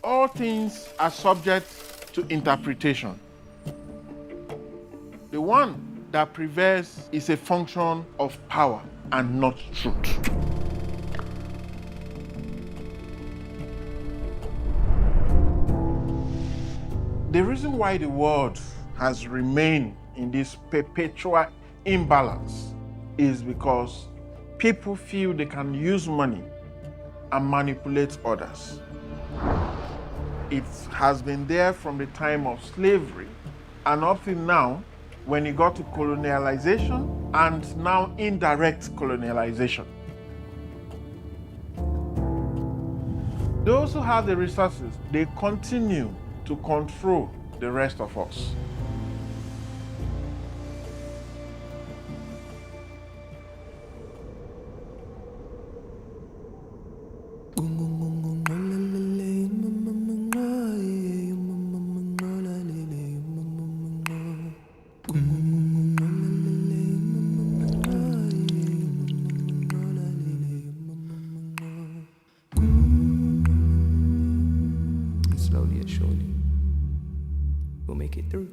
All things are subject to interpretation. The one that prevails is a function of power and not truth. The reason why the world has remained in this perpetual imbalance is because people feel they can use money and manipulate others. It has been there from the time of slavery and up till now, when it got to colonialization and now indirect colonialization. Those who have the resources, they continue to control the rest of us. Slowly and surely, we'll make it through.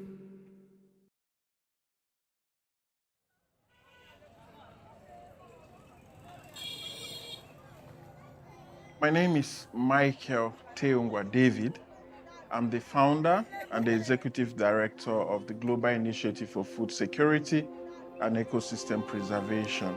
My name is Michael Teungwa David. I'm the founder and the executive director of the Global Initiative for Food Security and Ecosystem Preservation.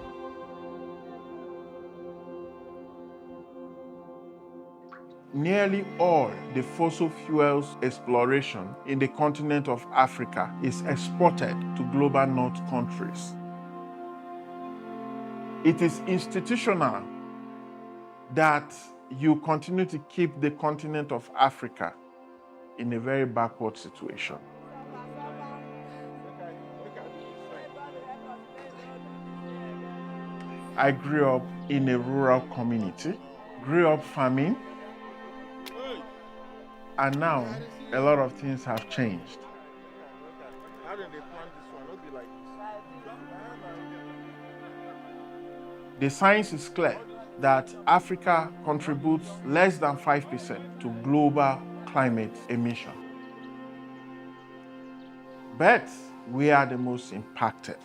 Nearly all the fossil fuels exploration in the continent of Africa is exported to global north countries. It is institutional that you continue to keep the continent of Africa in a very backward situation. I grew up in a rural community, grew up farming, and now a lot of things have changed. How did they plant this one? Not be like this. The science is clear that Africa contributes less than 5% to global climate emission. But we are the most impacted.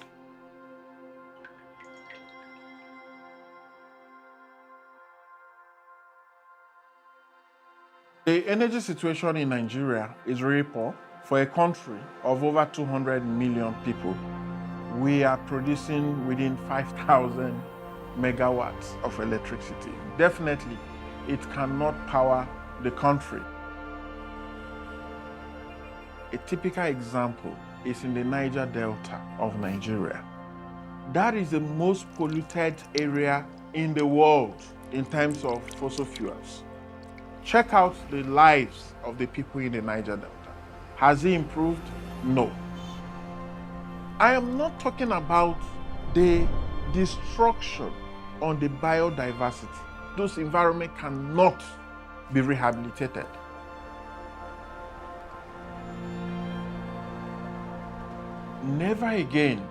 The energy situation in Nigeria is very poor. For a country of over 200 million people, we are producing within 5,000 megawatts of electricity. Definitely, it cannot power the country. A typical example is in the Niger Delta of Nigeria. That is the most polluted area in the world in terms of fossil fuels. Check out the lives of the people in the Niger Delta. Has it improved? No. I am not talking about the destruction on the biodiversity. Those environments cannot be rehabilitated. Never again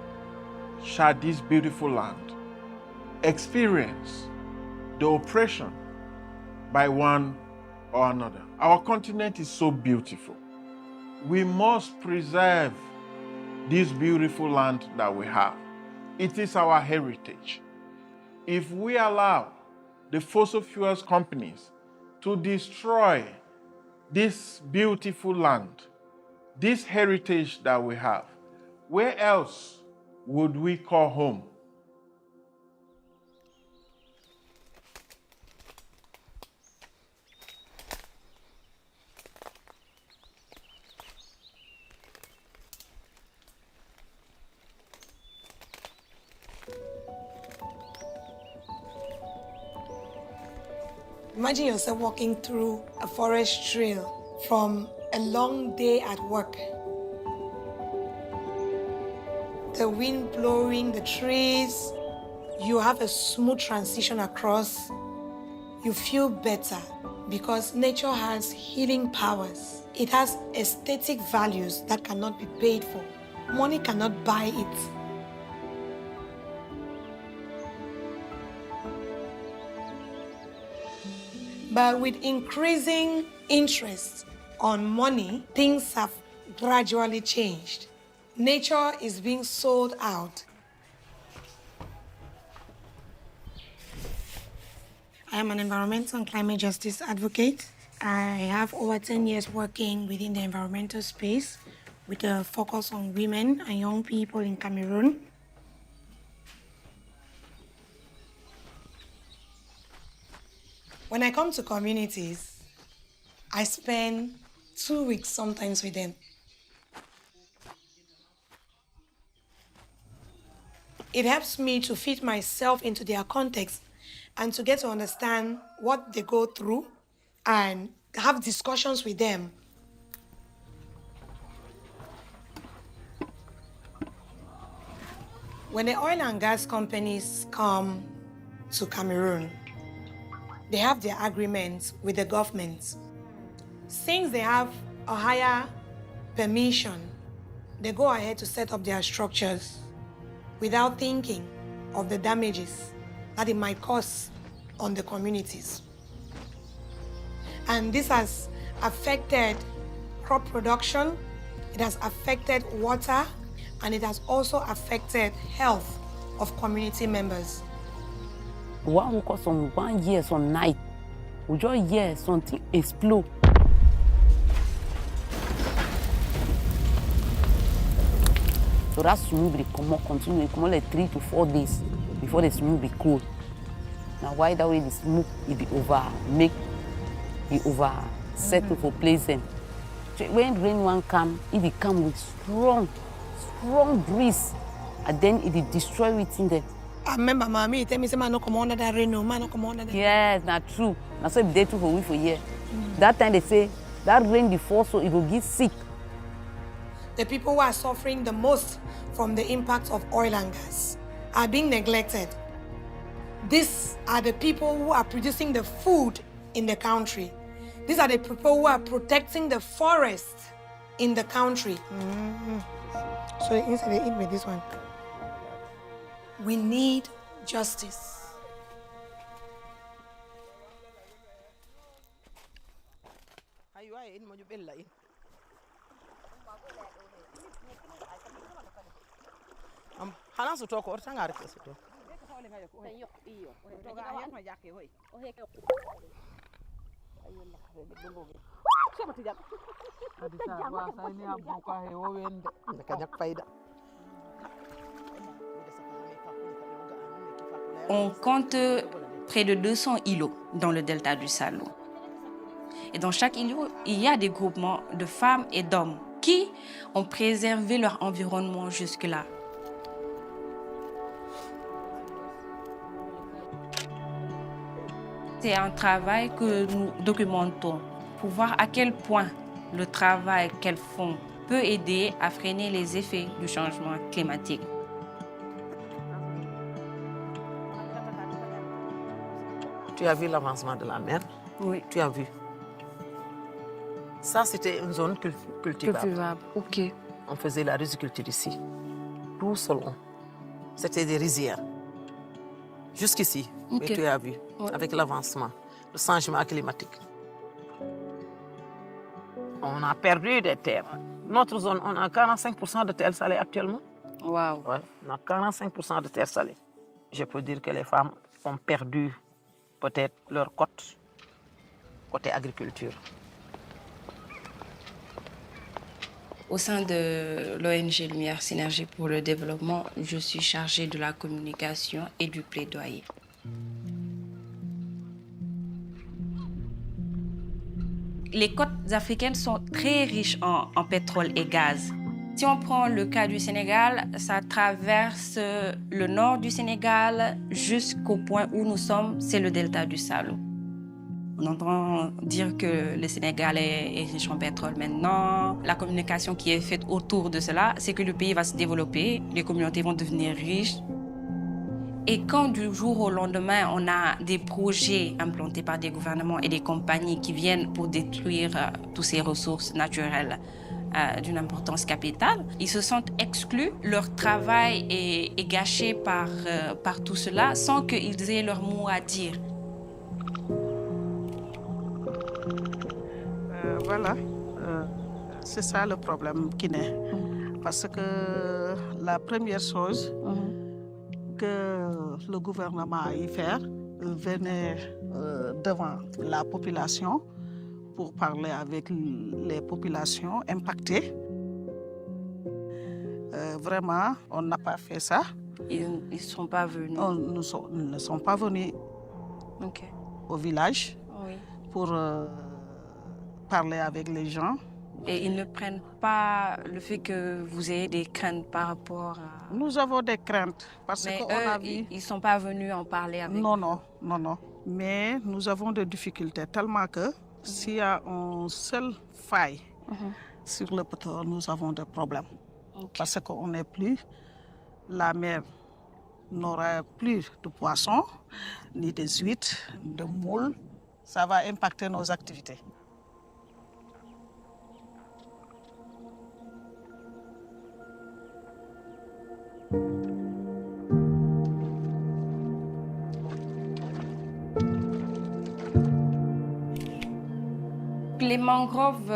shall this beautiful land experience the oppression by one or another. Our continent is so beautiful. We must preserve this beautiful land that we have. It is our heritage. If we allow the fossil fuels companies to destroy this beautiful land, this heritage that we have, where else would we call home? Imagine yourself walking through a forest trail from a long day at work. The wind blowing the trees, you have a smooth transition across. You feel better because nature has healing powers. It has aesthetic values that cannot be paid for. Money cannot buy it. But with increasing interest on money, things have gradually changed. Nature is being sold out. I am an environmental and climate justice advocate. I have over 10 years working within the environmental space with a focus on women and young people in Cameroon. When I come to communities, I spend 2 weeks sometimes with them. It helps me to fit myself into their context and to get to understand what they go through and have discussions with them. When the oil and gas companies come to Cameroon, they have their agreements with the government. Since they have a higher permission, they go ahead to set up their structures without thinking of the damages that it might cause on the communities. And this has affected crop production, it has affected water, and it has also affected health of community members. One year, some night, we just hear something explode. So that swimming will come up, continue, come like 3 to 4 days before the swimming will be cold. Now why that way the smoke it be over, make it over settle for pleasant. So when rain one come, it will come with strong breeze, and then it will destroy within them. I remember mommy tell me say man no come under that rain, no man no come under that. Yes, not true. Now so they too for we for year. That time they say that rain before so it will get sick. The people who are suffering the most from the impact of oil and gas are being neglected. These are the people who are producing the food in the country. These are the people who are protecting the forest in the country. So instead they eat with this one. We need justice. On compte près de 200 îlots dans le delta du Salo. Et dans chaque îlot, il y a des groupements de femmes et d'hommes qui ont préservé leur environnement jusque-là. C'est un travail que nous documentons pour voir à quel point le travail qu'elles font peut aider à freiner les effets du changement climatique. Tu as vu l'avancement de la mer? Oui. Tu as vu. Ça, c'était une zone cultivable. Ok. On faisait la riziculture ici. Tout selon. C'était des rizières. Jusqu'ici. Okay. Mais tu as vu, Ouais. avec l'avancement, le changement climatique. On a perdu des terres. Notre zone, on a 45% de terres salées actuellement. Wow. Ouais, on a 45% de terres salées. Je peux dire que les femmes ont perdu peut-être leur côté agriculture. Au sein de l'ONG Lumière Synergie pour le développement, je suis chargée de la communication et du plaidoyer. Les côtes africaines sont très riches en pétrole et gaz. Si on prend le cas du Sénégal, ça traverse le nord du Sénégal jusqu'au point où nous sommes, c'est le delta du Salo. On entend dire que le Sénégal est riche en pétrole maintenant. La communication qui est faite autour de cela, c'est que le pays va se développer, les communautés vont devenir riches. Et quand du jour au lendemain, on a des projets implantés par des gouvernements et des compagnies qui viennent pour détruire toutes ces ressources naturelles d'une importance capitale, ils se sentent exclus, leur travail est gâché par tout cela sans qu'ils aient leur mot à dire. Voilà, c'est ça le problème qui naît. Parce que la première chose que le gouvernement a y faire, venait devant la population pour parler avec les populations impactées. Vraiment, on n'a pas fait ça. Ils ne sont pas venus. Ils ne sont pas venus au village pour parler avec les gens. Et ils ne prennent pas le fait que vous ayez des craintes par rapport à... Nous avons des craintes parce Mais qu'on eux, a vu... ils ne sont pas venus en parler avec Non. Mais nous avons des difficultés tellement que s'il y a une seule faille sur le pétrole, nous avons des problèmes. Parce qu'on n'est plus... La mer n'aura plus de poissons, ni des huîtres, de moules. Ça va impacter nos activités. Les mangroves,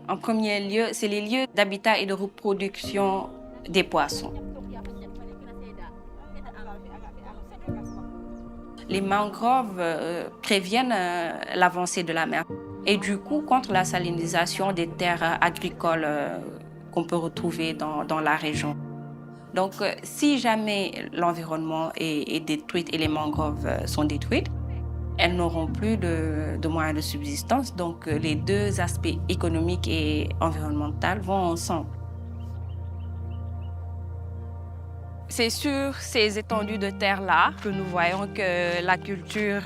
en premier lieu, c'est les lieux d'habitat et de reproduction des poissons. Les mangroves préviennent l'avancée de la mer et du coup contre la salinisation des terres agricoles qu'on peut retrouver dans la région. Donc si jamais l'environnement est détruit et les mangroves sont détruites, elles n'auront plus de moyens de subsistance. Donc les deux aspects économiques et environnementaux vont ensemble. C'est sur ces étendues de terre-là que nous voyons que la culture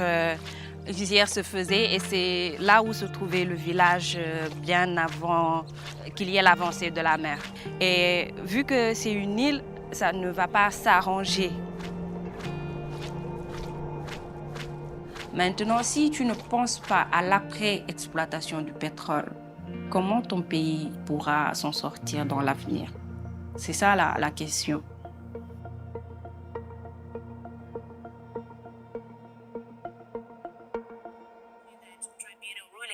lisière se faisait et c'est là où se trouvait le village bien avant qu'il y ait l'avancée de la mer. Et vu que c'est une île, ça ne va pas s'arranger. Maintenant, si tu ne penses pas à l'après-exploitation du pétrole, comment ton pays pourra s'en sortir dans l'avenir? C'est ça la question.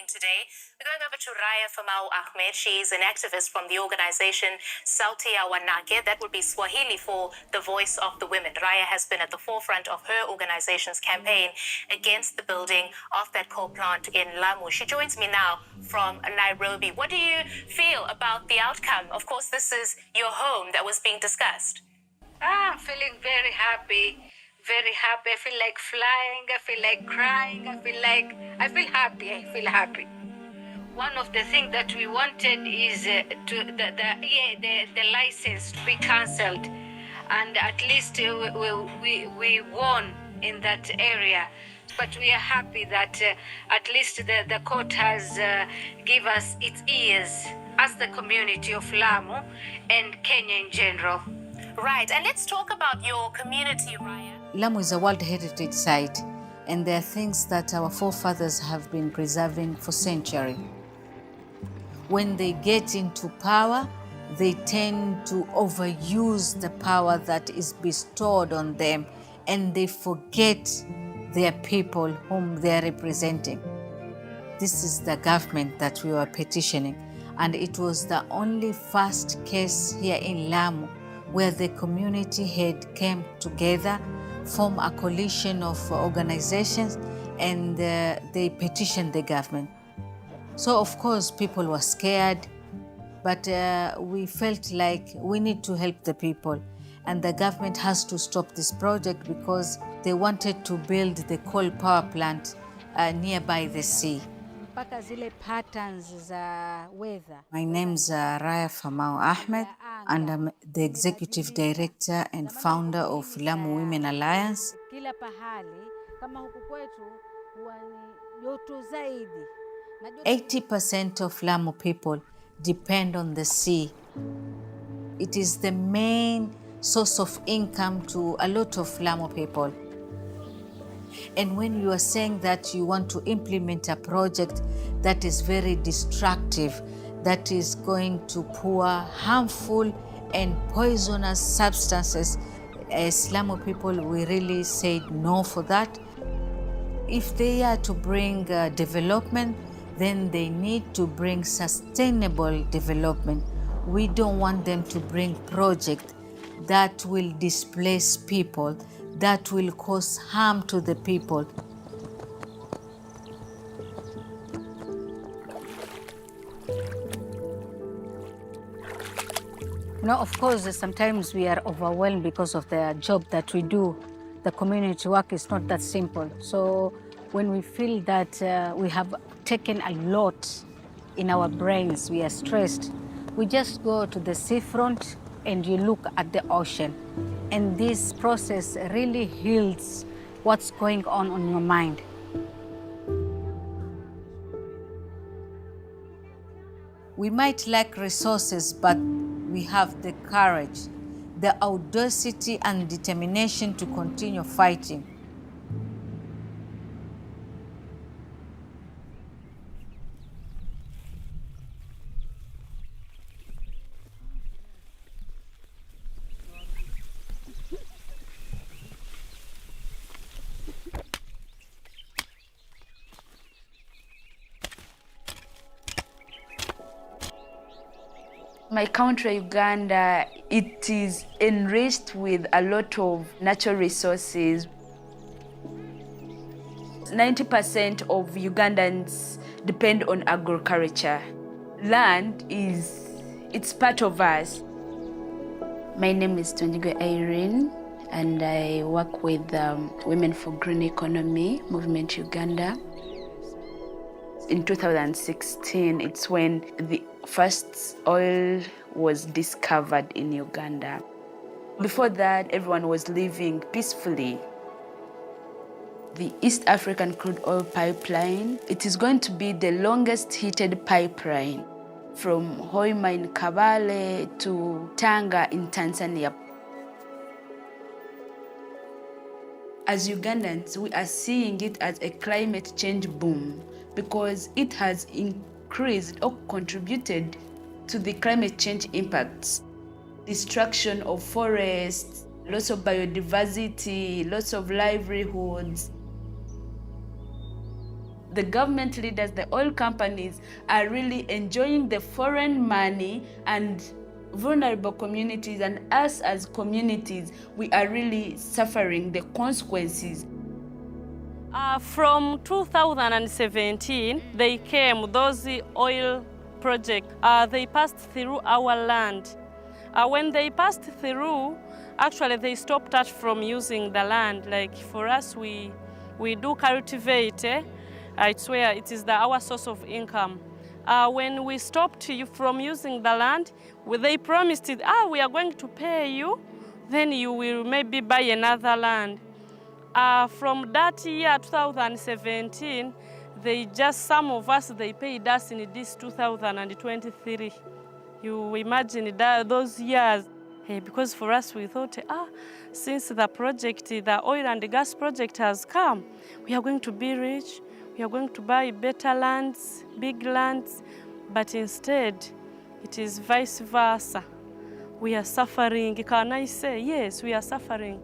Today, we're going over to Raya Famau Ahmed. She is an activist from the organization Sauti Wanake. That would be Swahili for the voice of the women. Raya has been at the forefront of her organization's campaign against the building of that coal plant in Lamu. She joins me now from Nairobi. What do you feel about the outcome? Of course, this is your home that was being discussed. I'm feeling very happy. Very happy. I feel like flying. I feel like crying. I feel happy. One of the things that we wanted is the license to be cancelled, and at least we won in that area. But we are happy that at least the court has given us its ears as the community of Lamu and Kenya in general. Right, and let's talk about your community, Raya. Lamu is a World Heritage Site, and there are things that our forefathers have been preserving for centuries. When they get into power, they tend to overuse the power that is bestowed on them, and they forget their people whom they are representing. This is the government that we were petitioning, and it was the only first case here in Lamu where the community head came together, formed a coalition of organizations, and they petitioned the government. So of course people were scared, but we felt like we need to help the people, and the government has to stop this project because they wanted to build the coal power plant nearby the sea. My name's Raya Famau Ahmed, and I'm the Executive Director and Founder of Lamu Women Alliance. 80% of Lamu people depend on the sea. It is the main source of income to a lot of Lamu people. And when you are saying that you want to implement a project that is very destructive, that is going to pour harmful and poisonous substances, as Lamu people, we really said no for that. If they are to bring development, then they need to bring sustainable development. We don't want them to bring projects that will displace people, that will cause harm to the people. Of course, sometimes we are overwhelmed because of the job that we do. The community work is not that simple. So when we feel that we have taken a lot in our brains, we are stressed, we just go to the seafront and you look at the ocean. And this process really heals what's going on your mind. We might lack resources, but we have the courage, the audacity and determination to continue fighting. My country, Uganda, it is enriched with a lot of natural resources. 90% of Ugandans depend on agriculture. Land it's part of us. My name is Tonyigo Irene, and I work with Women for Green Economy Movement Uganda. In 2016, it's when the first oil was discovered in Uganda. Before that, everyone was living peacefully. The East African crude oil pipeline, it is going to be the longest heated pipeline from Hoima in Kabale to Tanga in Tanzania. As Ugandans, we are seeing it as a climate change boom because it has increased or contributed to the climate change impacts. Destruction of forests, loss of biodiversity, loss of livelihoods. The government leaders, the oil companies are really enjoying the foreign money, and vulnerable communities and us as communities, we are really suffering the consequences. From 2017, they came, those oil projects, they passed through our land. When they passed through, actually they stopped us from using the land. Like for us, we do cultivate. It's where it is our source of income. When we stopped from using the land, they promised it, we are going to pay you, then you will maybe buy another land. From that year, 2017, some of us, they paid us in this 2023. You imagine those years. Because for us, we thought, since the project, the oil and gas project has come, we are going to be rich, we are going to buy better lands, big lands, but instead, it is vice versa. We are suffering. Can I say, yes, we are suffering.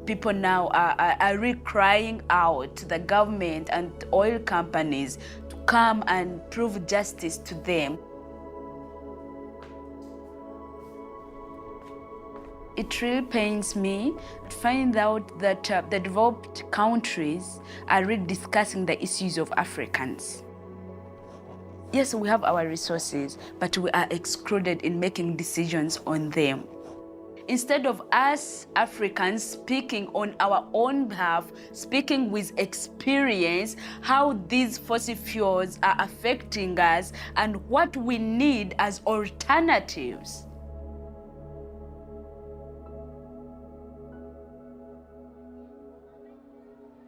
People now are really crying out to the government and oil companies to come and prove justice to them. It really pains me to find out that the developed countries are really discussing the issues of Africans. Yes, we have our resources, but we are excluded in making decisions on them. Instead of us Africans speaking on our own behalf, speaking with experience, how these fossil fuels are affecting us and what we need as alternatives.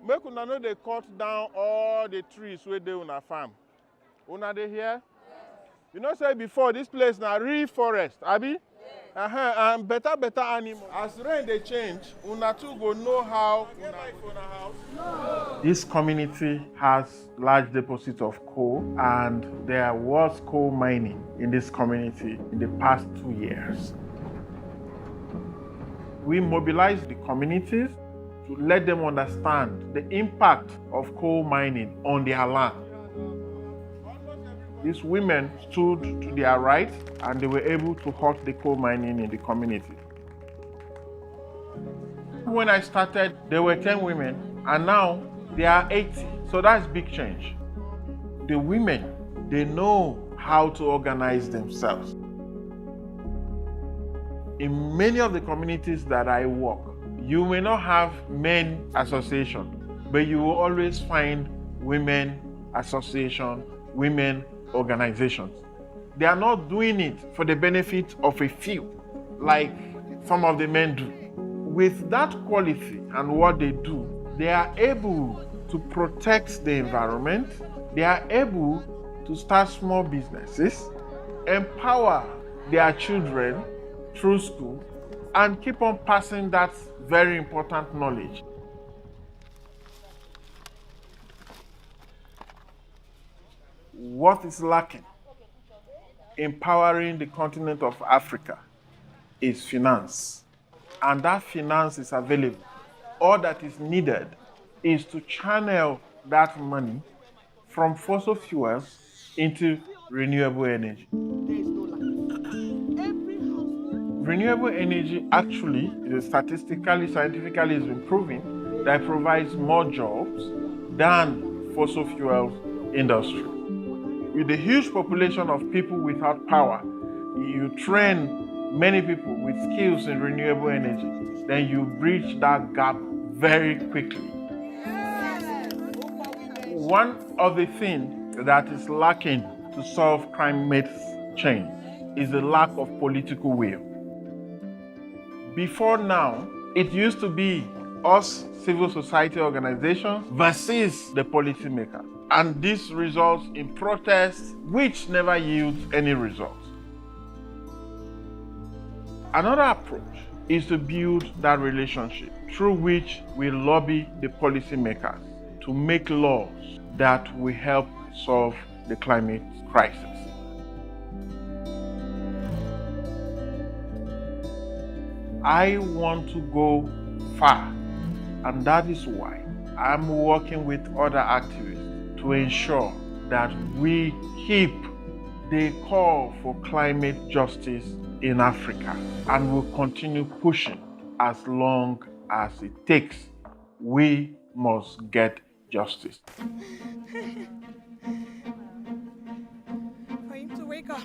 Make una know they cut down all the trees where they on a farm. Una they here? You know, say before this place now real forest, abi? And better animal. As rain they change, una too go know how una house. No. This community has large deposits of coal, and there was coal mining in this community in the past 2 years. We mobilized the communities to let them understand the impact of coal mining on their land. these women stood to their right and they were able to halt the coal mining in the community. When I started, there were 10 women, and now there are 80. So that's big change. The women, they know how to organize themselves. In many of the communities that I work, you may not have men association, but you will always find women association, women organizations. They are not doing it for the benefit of a few, like some of the men do. With that quality and what they do, they are able to protect the environment, they are able to start small businesses, empower their children through school, and keep on passing that very important knowledge. What is lacking? Empowering the continent of Africa is finance. And that finance is available. All that is needed is to channel that money from fossil fuels into renewable energy. Renewable energy actually, statistically, scientifically, is improving. That provides more jobs than fossil fuels industry. With the huge population of people without power, you train many people with skills in renewable energy, then you bridge that gap very quickly. One of the things that is lacking to solve climate change is the lack of political will. Before now, it used to be us civil society organizations versus the policymakers. And this results in protests which never yields any results. Another approach is to build that relationship through which we lobby the policymakers to make laws that will help solve the climate crisis. I want to go far, and that is why I'm working with other activists to ensure that we keep the call for climate justice in Africa and will continue pushing as long as it takes. We must get justice. For him to wake up.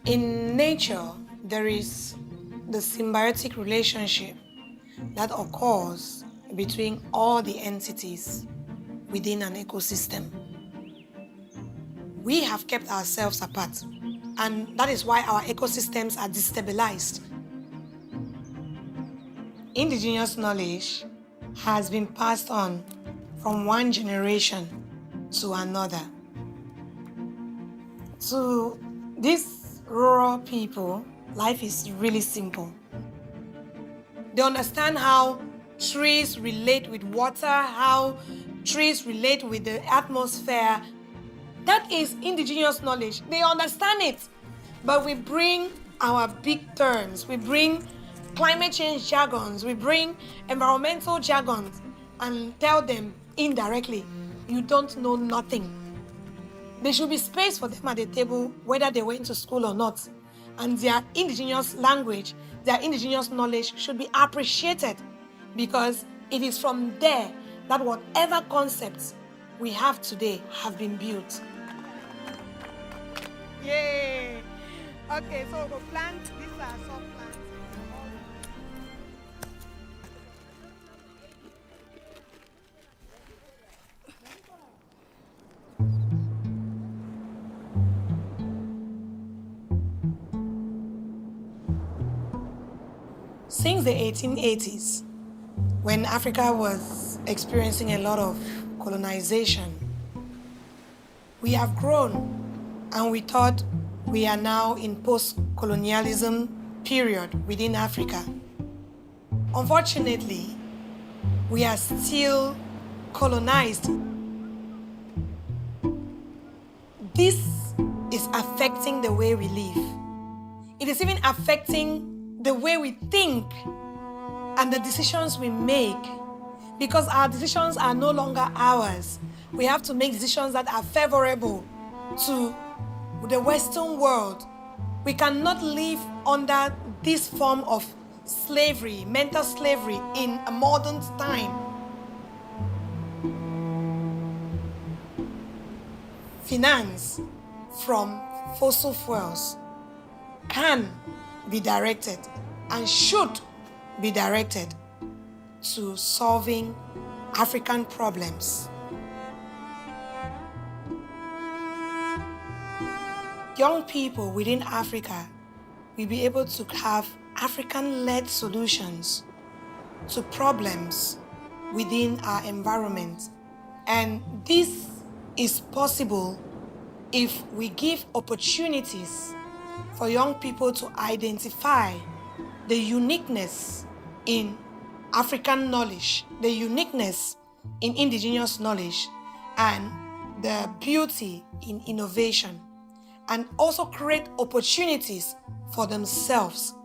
In nature, there is the symbiotic relationship that occurs between all the entities within an ecosystem. We have kept ourselves apart, and that is why our ecosystems are destabilized. Indigenous knowledge has been passed on from one generation to another. To these rural people, life is really simple. They understand how trees relate with water, how trees relate with the atmosphere. That is indigenous knowledge. They understand it. But we bring our big terms, we bring climate change jargons, we bring environmental jargons and tell them indirectly, you don't know nothing. There should be space for them at the table, whether they went to school or not. And their indigenous language, their indigenous knowledge should be appreciated, because it is from there that whatever concepts we have today have been built. Yay! Okay, so we'll plant, these are some plants. Since the 1880s, when Africa was experiencing a lot of colonization, we have grown, and we thought we are now in post-colonialism period within Africa. Unfortunately, we are still colonized. This is affecting the way we live. It is even affecting the way we think. and the decisions we make, because our decisions are no longer ours. We have to make decisions that are favorable to the Western world. We cannot live under this form of slavery, mental slavery in a modern time. Finance from fossil fuels can be directed and should be directed to solving African problems. Young people within Africa will be able to have African-led solutions to problems within our environment. And this is possible if we give opportunities for young people to identify the uniqueness in African knowledge, the uniqueness in indigenous knowledge, and the beauty in innovation, and also create opportunities for themselves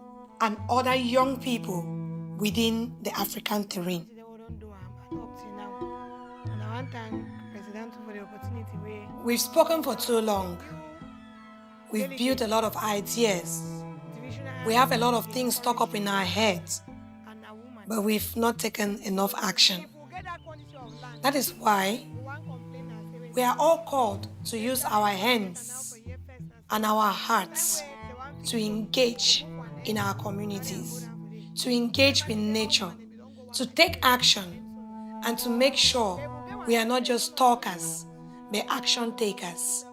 and other young people within the African terrain. We've spoken for too long. We've built a lot of ideas. We have a lot of things stuck up in our heads, but we've not taken enough action. That is why we are all called to use our hands and our hearts to engage in our communities, to engage with nature, to take action, and to make sure we are not just talkers, but action takers.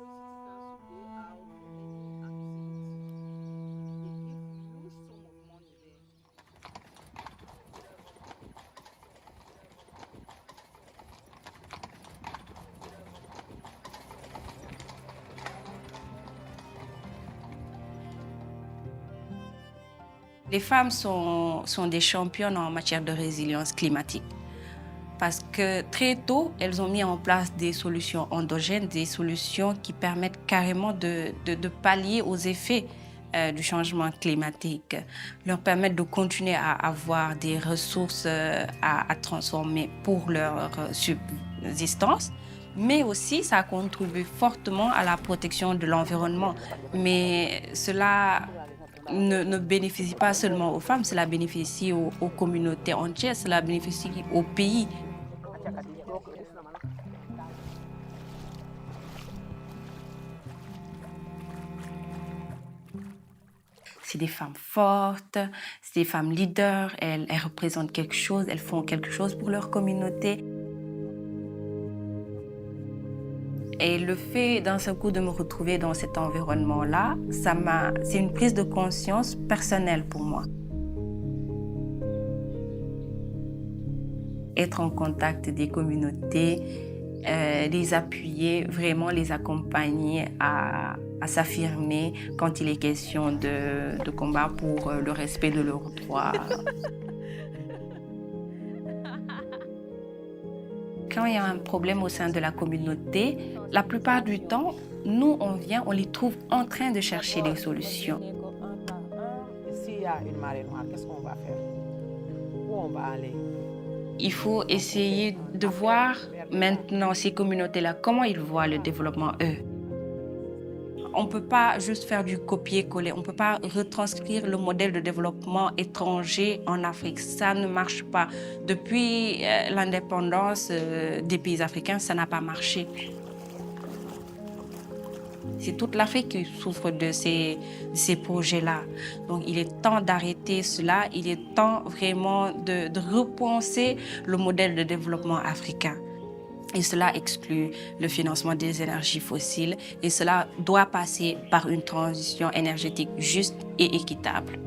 Les femmes sont des championnes en matière de résilience climatique parce que très tôt, elles ont mis en place des solutions endogènes, des solutions qui permettent carrément de pallier aux effets du changement climatique, leur permettent de continuer à avoir des ressources à transformer pour leur subsistance, mais aussi ça contribue fortement à la protection de l'environnement. Mais cela ne bénéficie pas seulement aux femmes, cela bénéficie aux communautés entières, cela bénéficie au pays. C'est des femmes fortes, c'est des femmes leaders, elles représentent quelque chose, elles font quelque chose pour leur communauté. Et le fait d'un seul coup de me retrouver dans cet environnement-là, c'est une prise de conscience personnelle pour moi. Être en contact des communautés, les appuyer, vraiment les accompagner à s'affirmer quand il est question de combat pour le respect de leurs droits. Quand il y a un problème au sein de la communauté, la plupart du temps, nous, on les trouve en train de chercher des solutions. S'il y a une marée noire, qu'est-ce qu'on va faire? Où on va aller? Il faut essayer de voir maintenant ces communautés-là, comment ils voient le développement, eux. On ne peut pas juste faire du copier-coller, on ne peut pas retranscrire le modèle de développement étranger en Afrique. Ça ne marche pas. Depuis l'indépendance des pays africains, ça n'a pas marché. C'est toute l'Afrique qui souffre de ces projets-là. Donc il est temps d'arrêter cela, il est temps vraiment de repenser le modèle de développement africain. Et cela exclut le financement des énergies fossiles et cela doit passer par une transition énergétique juste et équitable.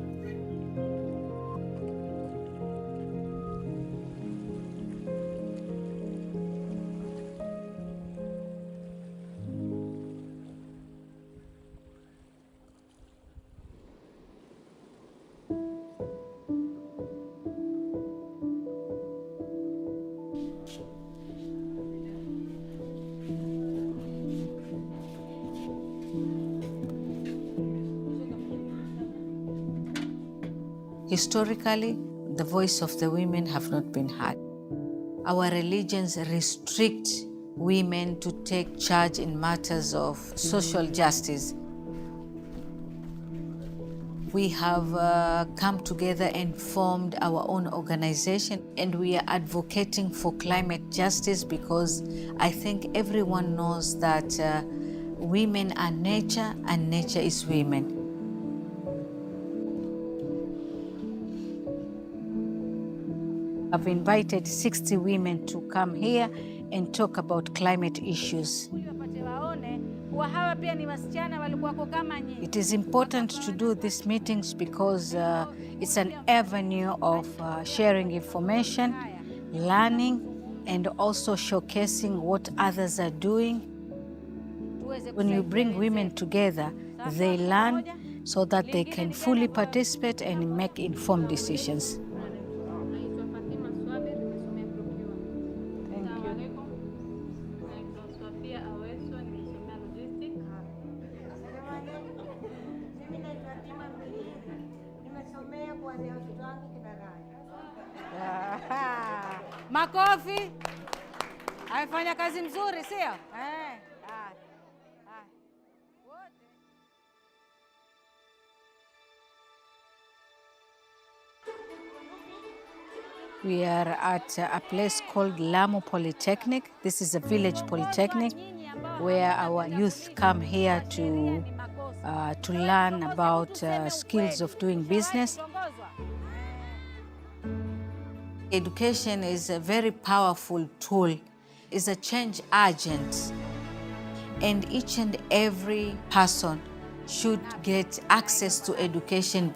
Historically, the voice of the women have not been heard. Our religions restrict women to take charge in matters of social justice. We have come together and formed our own organization, and we are advocating for climate justice because I think everyone knows that women are nature and nature is women. I've invited 60 women to come here and talk about climate issues. It is important to do these meetings because it's an avenue of sharing information, learning, and also showcasing what others are doing. When you bring women together, they learn so that they can fully participate and make informed decisions. Makofi. Amefanya kazi mzuri, sio? We are at a place called Lamu Polytechnic. This is a village polytechnic where our youth come here to learn about skills of doing business. Education is a very powerful tool. It's a change agent. And each and every person should get access to education.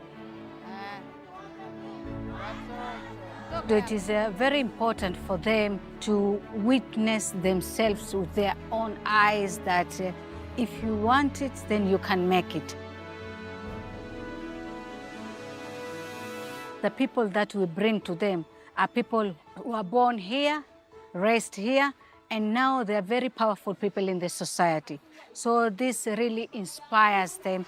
It is very important for them to witness themselves with their own eyes that if you want it, then you can make it. The people that we bring to them are people who are born here, raised here, and now they are very powerful people in the society. So this really inspires them.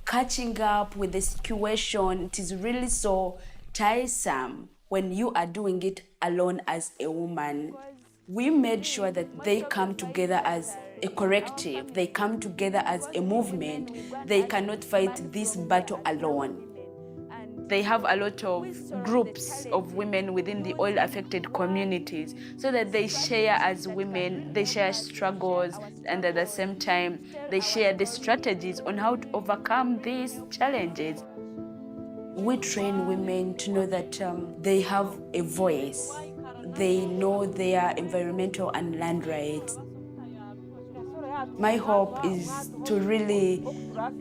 Catching up with the situation, it is really so tiresome when you are doing it alone as a woman. We made sure that they come together as a corrective, they come together as a movement. They cannot fight this battle alone. They have a lot of groups of women within the oil-affected communities so that they share as women, they share struggles, and at the same time, they share the strategies on how to overcome these challenges. We train women to know that they have a voice. They know their environmental and land rights. My hope is to really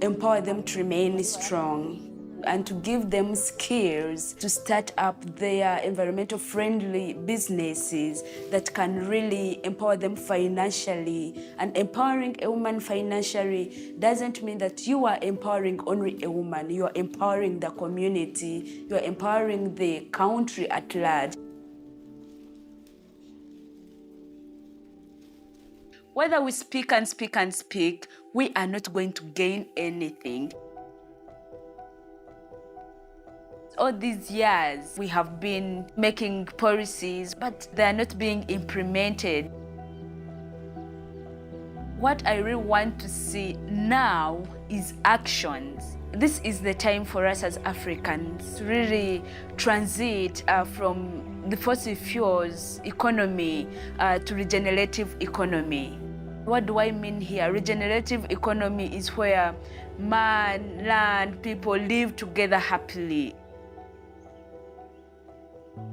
empower them to remain strong and to give them skills to start up their environmental friendly businesses that can really empower them financially. And empowering a woman financially doesn't mean that you are empowering only a woman. You are empowering the community. You are empowering the country at large. Whether we speak and speak and speak, we are not going to gain anything. All these years, we have been making policies, but they are not being implemented. What I really want to see now is actions. This is the time for us as Africans to really transit from the fossil fuels economy to regenerative economy. What do I mean here? Regenerative economy is where man, land, people live together happily.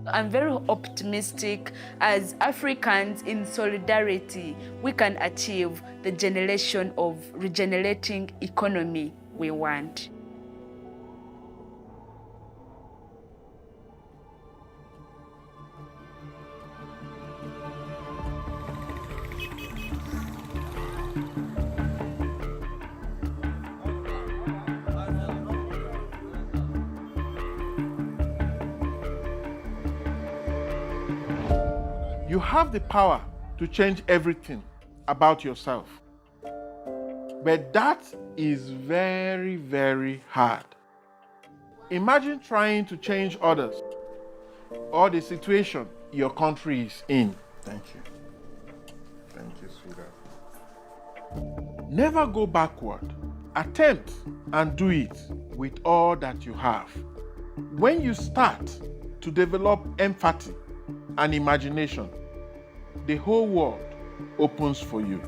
I'm very optimistic as Africans in solidarity, we can achieve the generation of regenerating economy we want. You have the power to change everything about yourself. But that is very, very hard. Imagine trying to change others or the situation your country is in. Thank you. Thank you, sweetheart. Never go backward. Attempt and do it with all that you have. When you start to develop empathy and imagination, the whole world opens for you.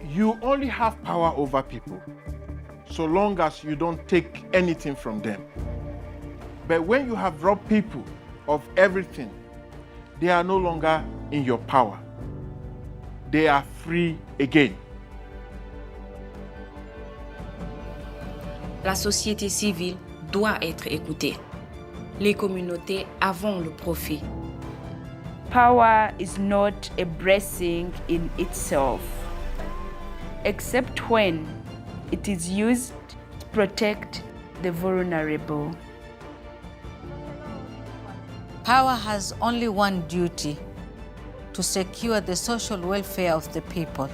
You only have power over people so long as you don't take anything from them. But when you have robbed people of everything, they are no longer in your power. They are free again. La société civile doit être écoutée. Les communautés avons le profit. Power is not a blessing in itself, except when it is used to protect the vulnerable. Power has only one duty: to secure the social welfare of the people.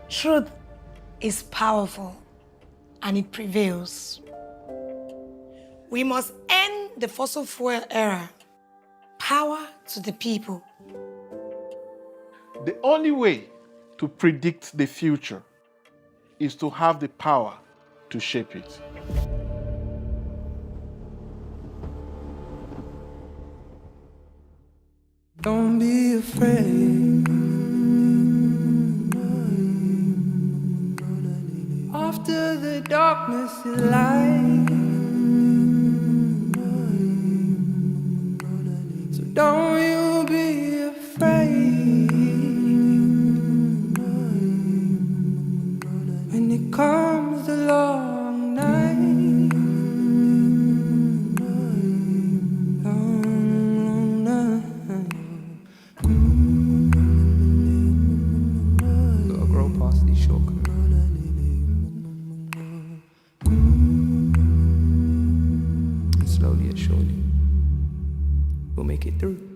Truth is powerful and it prevails. We must end the fossil fuel era. Power to the people. The only way to predict the future is to have the power to shape it. Don't be afraid. After the darkness is light. So don't you be afraid. When it comes the long night. Gotta grow past these shortcuts. And slowly and surely, we'll make it through.